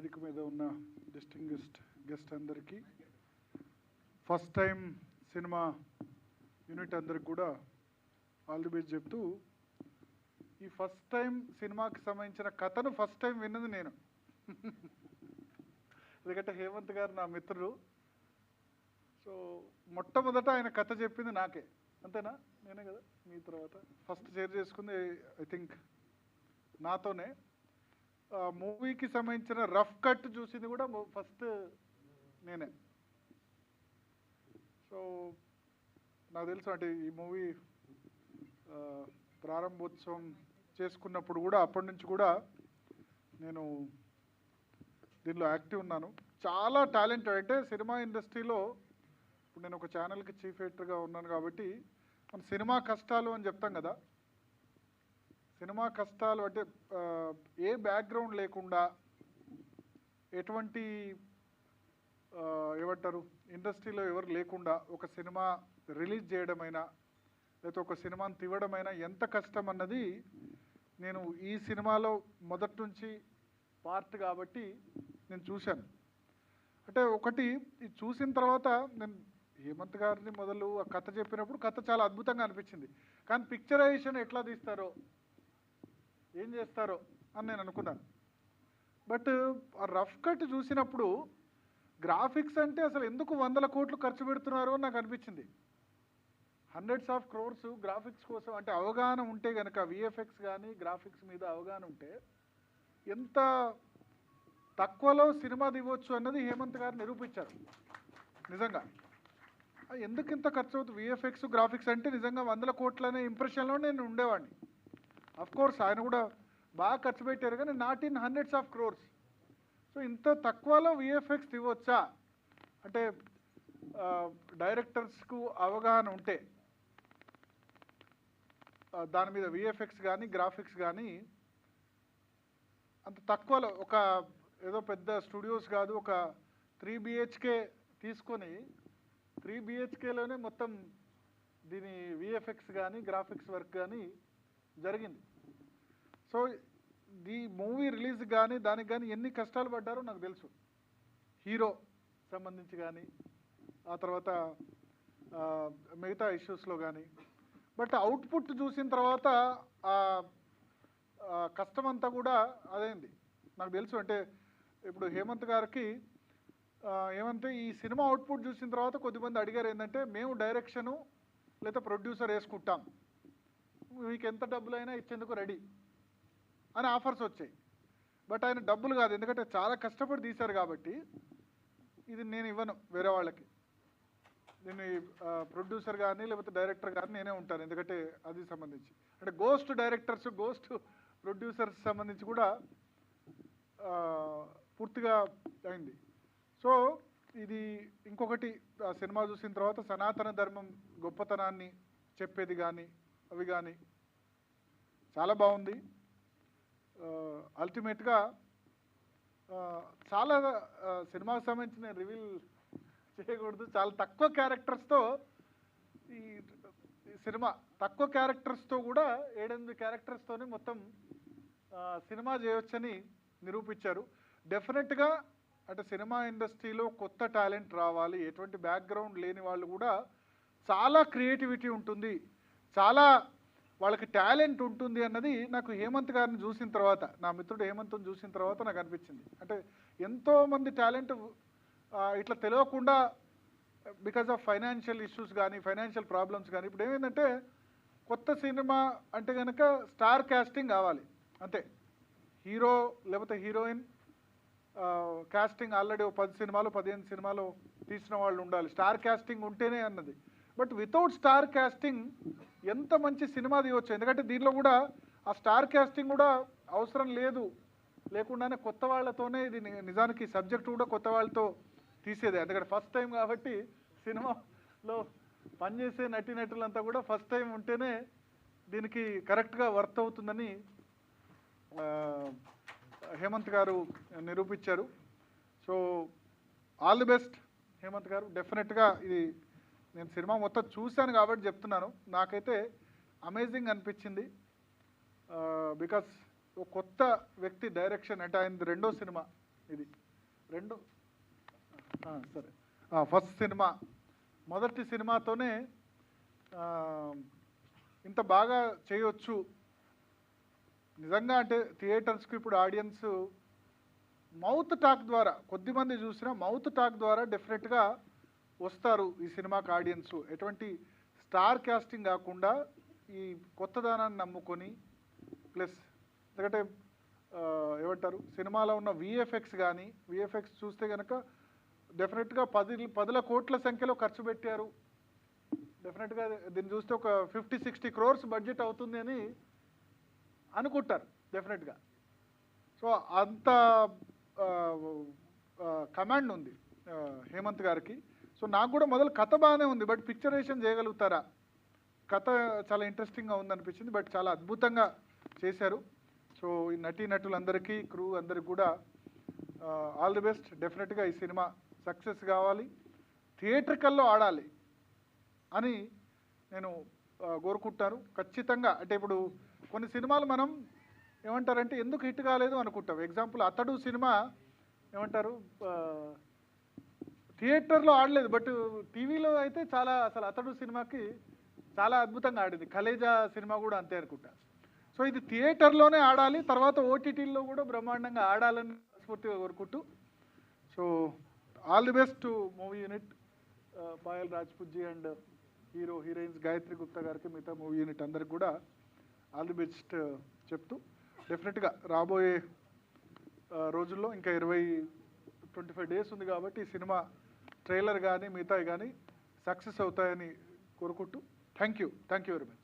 వేదిక మీద ఉన్న డిస్టింగ్విష్డ్ గెస్ట్ అందరికీ, ఫస్ట్ టైం సినిమా యూనిట్ అందరికి కూడా ఆల్ ది బెస్ట్ చెప్తూ, ఈ ఫస్ట్ టైం సినిమాకి సంబంధించిన కథను ఫస్ట్ టైం విన్నది నేను. ఎందుకంటే హేమంత్ గారు నా మిత్రుడు. సో మొట్టమొదట ఆయన కథ చెప్పింది నాకే, అంతేనా? నేనే కదా మీ తర్వాత ఫస్ట్ షేర్ చేసుకుంది ఐ థింక్ నాతోనే. మూవీకి సంబంధించిన రఫ్ కట్ చూసింది కూడా ఫస్ట్ నేనే. సో నాకు తెలుసు అంటే ఈ మూవీ ప్రారంభోత్సవం చేసుకున్నప్పుడు కూడా అప్పటి నుంచి కూడా నేను దీనిలో యాక్టివ్ ఉన్నాను. చాలా టాలెంట్ అంటే సినిమా ఇండస్ట్రీలో ఇప్పుడు నేను ఒక ఛానల్కి చీఫ్ ఎడిటర్గా ఉన్నాను కాబట్టి మన సినిమా కష్టాలు అని చెప్తాం కదా. సినిమా కష్టాలు అంటే ఏ బ్యాక్గ్రౌండ్ లేకుండా ఎటువంటి ఏమంటారు ఇండస్ట్రీలో ఎవరు లేకుండా ఒక సినిమా రిలీజ్ చేయడమైనా లేకపోతే ఒక సినిమాని తీయడమైనా ఎంత కష్టం అన్నది నేను ఈ సినిమాలో మొదటి నుంచి పార్ట్ కాబట్టి నేను చూశాను. అంటే ఒకటి ఇది చూసిన తర్వాత నేను హేమంత్ గారిని మొదలు ఆ కథ చెప్పినప్పుడు కథ చాలా అద్భుతంగా అనిపించింది. కానీ పిక్చరైజేషన్ ఎట్లా తీస్తారో ఏం చేస్తారో అని నేను అనుకున్నాను. బట్ ఆ రఫ్ కట్ చూసినప్పుడు గ్రాఫిక్స్ అంటే అసలు ఎందుకు 100 కోట్లు ఖర్చు పెడుతున్నారో నాకు అనిపించింది. హండ్రెడ్స్ ఆఫ్ క్రోర్స్ గ్రాఫిక్స్ కోసం అంటే అవగాహన ఉంటే కనుక విఎఫ్ఎక్స్ కానీ గ్రాఫిక్స్ మీద అవగాహన ఉంటే ఎంత తక్కువలో సినిమా దివ్వచ్చు అన్నది హేమంత్ గారు నిరూపించారు. నిజంగా ఎందుకు ఇంత ఖర్చు అవుతుంది విఎఫ్ఎక్స్ గ్రాఫిక్స్ అంటే నిజంగా 100 కోట్లనే ఇంప్రెషన్లో నేను ఉండేవాడిని. కోర్స్ ఆయన కూడా బాగా ఖర్చు పెట్టారు కానీ not in hundreds of crores. So ఇంత తక్కువలో విఎఫ్ఎక్స్ ఇవ్వచ్చా అంటే డైరెక్టర్స్కు అవగాహన ఉంటే దాని మీద విఎఫ్ఎక్స్ కానీ గ్రాఫిక్స్ కానీ అంత తక్కువలో ఒక ఏదో పెద్ద స్టూడియోస్ కాదు ఒక 3 BHK తీసుకొని 3 BHKలోనే మొత్తం దీని విఎఫ్ఎక్స్ కానీ గ్రాఫిక్స్ వర్క్ కానీ జరిగింది. సో ఈ మూవీ రిలీజ్ కానీ దానికి కానీ ఎన్ని కష్టాలు పడ్డారో నాకు తెలుసు. హీరో సంబంధించి కానీ ఆ తర్వాత మిగతా ఇష్యూస్లో కానీ. బట్ అవుట్పుట్ చూసిన తర్వాత కష్టం అంతా కూడా అదేంది నాకు తెలుసు. అంటే ఇప్పుడు హేమంత్ గారికి ఏమంటే ఈ సినిమా అవుట్పుట్ చూసిన తర్వాత కొద్దిమంది అడిగారు ఏంటంటే మేము డైరెక్షను లేదా ప్రొడ్యూసర్ వేసుకుంటాం మీకు ఎంత డబ్బులైనా ఇచ్చేందుకు రెడీ అని ఆఫర్స్ వచ్చాయి. బట్ ఆయన డబ్బులు కాదు, ఎందుకంటే చాలా కష్టపడి తీశారు కాబట్టి ఇది నేను ఇవ్వను వేరే వాళ్ళకి, దీన్ని ప్రొడ్యూసర్ కానీ లేకపోతే డైరెక్టర్ కానీ నేనే ఉంటాను. ఎందుకంటే అది సంబంధించి అంటే గోస్ట్ డైరెక్టర్స్ గోస్ట్ ప్రొడ్యూసర్స్ సంబంధించి కూడా పూర్తిగా అయింది. సో ఇది ఇంకొకటి సినిమా చూసిన తర్వాత సనాతన ధర్మం గొప్పతనాన్ని చెప్పేది కానీ అవి కానీ చాలా బాగుంది. అల్టిమేట్గా చాలా సినిమాకి సంబంధించి నేను రివీల్ చేయకూడదు, చాలా తక్కువ క్యారెక్టర్స్తో ఈ సినిమా తక్కువ క్యారెక్టర్స్తో కూడా 7-8 క్యారెక్టర్స్తోనే మొత్తం సినిమా చేయొచ్చని నిరూపించారు. డెఫినెట్గా అంటే సినిమా ఇండస్ట్రీలో కొత్త టాలెంట్ రావాలి, ఎటువంటి బ్యాక్గ్రౌండ్ లేని వాళ్ళు కూడా చాలా క్రియేటివిటీ ఉంటుంది, చాలా వాళ్ళకి టాలెంట్ ఉంటుంది అన్నది నాకు హేమంత్ గారిని చూసిన తర్వాత నా మిత్రుడు హేమంత్ని చూసిన తర్వాత నాకు అనిపించింది. అంటే ఎంతోమంది టాలెంట్ ఇట్లా తెలియకుండా బికాజ్ ఆఫ్ ఫైనాన్షియల్ ఇష్యూస్ కానీ ఫైనాన్షియల్ ప్రాబ్లమ్స్ కానీ ఇప్పుడు ఏమైందంటే కొత్త సినిమా అంటే కనుక స్టార్ కాస్టింగ్ కావాలి అంతే. హీరో లేకపోతే హీరోయిన్ కాస్టింగ్ ఆల్రెడీ 10 సినిమాలు 15 సినిమాలు తీసిన వాళ్ళు ఉండాలి, స్టార్ కాస్టింగ్ ఉంటేనే అన్నది. బట్ వితౌట్ స్టార్ కాస్టింగ్ ఎంత మంచి సినిమా తీయవచ్చు. ఎందుకంటే దీనిలో కూడా ఆ స్టార్ కాస్టింగ్ కూడా అవసరం లేకుండానే కొత్త వాళ్ళతోనే ఇది నిజానికి సబ్జెక్ట్ కూడా కొత్త వాళ్ళతో తీసేదే. ఎందుకంటే ఫస్ట్ టైం కాబట్టి సినిమాలో పనిచేసే నటీనటులంతా కూడా ఫస్ట్ టైం ఉంటేనే దీనికి కరెక్ట్గా వర్త్ అవుతుందని హేమంత్ గారు నిరూపించారు. So all the best Hemant garu. డెఫినెట్గా ఇది నేను సినిమా మొత్తం చూశాను కాబట్టి చెప్తున్నాను, నాకైతే అమేజింగ్ అనిపించింది. బికాస్ ఒక కొత్త వ్యక్తి డైరెక్షన్ అంటే ఆయన 2వ సినిమా ఇది రెండు సరే ఫస్ట్ సినిమా మొదటి సినిమాతోనే ఇంత బాగా చేయొచ్చు నిజంగా. అంటే థియేటర్స్కి ఇప్పుడు ఆడియన్స్ మౌత్ టాక్ ద్వారా, కొద్దిమంది చూసినా మౌత్ టాక్ ద్వారా డెఫినెట్గా వస్తారు ఈ సినిమాకి ఆడియన్స్. ఎటువంటి స్టార్ కాస్టింగ్ కాకుండా ఈ కొత్తదనాన్ని నమ్ముకొని, ప్లస్ ఎందుకంటే ఏమంటారు సినిమాలో ఉన్న విఎఫ్ఎక్స్ కానీ, విఎఫ్ఎక్స్ చూస్తే కనుక డెఫినెట్గా 10 కోట్ల సంఖ్యలో ఖర్చు పెట్టారు. డెఫినెట్గా దీన్ని చూస్తే ఒక 50-60 crores బడ్జెట్ అవుతుంది అని అనుకుంటారు డెఫినెట్గా. సో అంత కమాండ్ ఉంది హేమంత్ గారికి. సో నాకు కూడా మొదలు కథ బాగానే ఉంది, బట్ పిక్చరేషన్ చేయగలుగుతారా, కథ చాలా ఇంట్రెస్టింగ్గా ఉందనిపించింది, బట్ చాలా అద్భుతంగా చేశారు. సో ఈ నటీనటులందరికీ, క్రూ అందరికి కూడా ఆల్ ది బెస్ట్. డెఫినెట్గా ఈ సినిమా సక్సెస్ కావాలి, థియేట్రికల్లో ఆడాలి అని నేను కోరుకుంటాను ఖచ్చితంగా. అంటే ఇప్పుడు కొన్ని సినిమాలు మనం ఏమంటారంటే ఎందుకు హిట్ కాలేదు అనుకుంటాం. ఎగ్జాంపుల్ అతడు సినిమా ఏమంటారు థియేటర్లో ఆడలేదు, బట్ టీవీలో అయితే చాలా, అసలు అతడు సినిమాకి చాలా అద్భుతంగా ఆడింది. కలేజా సినిమా కూడా అంతే అనుకుంటా. సో ఇది థియేటర్లోనే ఆడాలి, తర్వాత ఓటీటీల్లో కూడా బ్రహ్మాండంగా ఆడాలని స్ఫూర్తిగా కోరుకుంటూ, so all the best to movie unit, Payal Rajput ji and heroines Gayatri Gupta గారికి, మిగతా మూవీ యూనిట్ అందరికి కూడా ఆల్ ది బెస్ట్ చెప్తూ, డెఫినెట్గా రాబోయే రోజుల్లో ఇంకా 25 days ఉంది కాబట్టి ఈ సినిమా ట్రైలర్ కానీ మిగతాయి కానీ సక్సెస్ అవుతాయని కోరుకుంటూ థ్యాంక్ యూ వెరీ మచ్.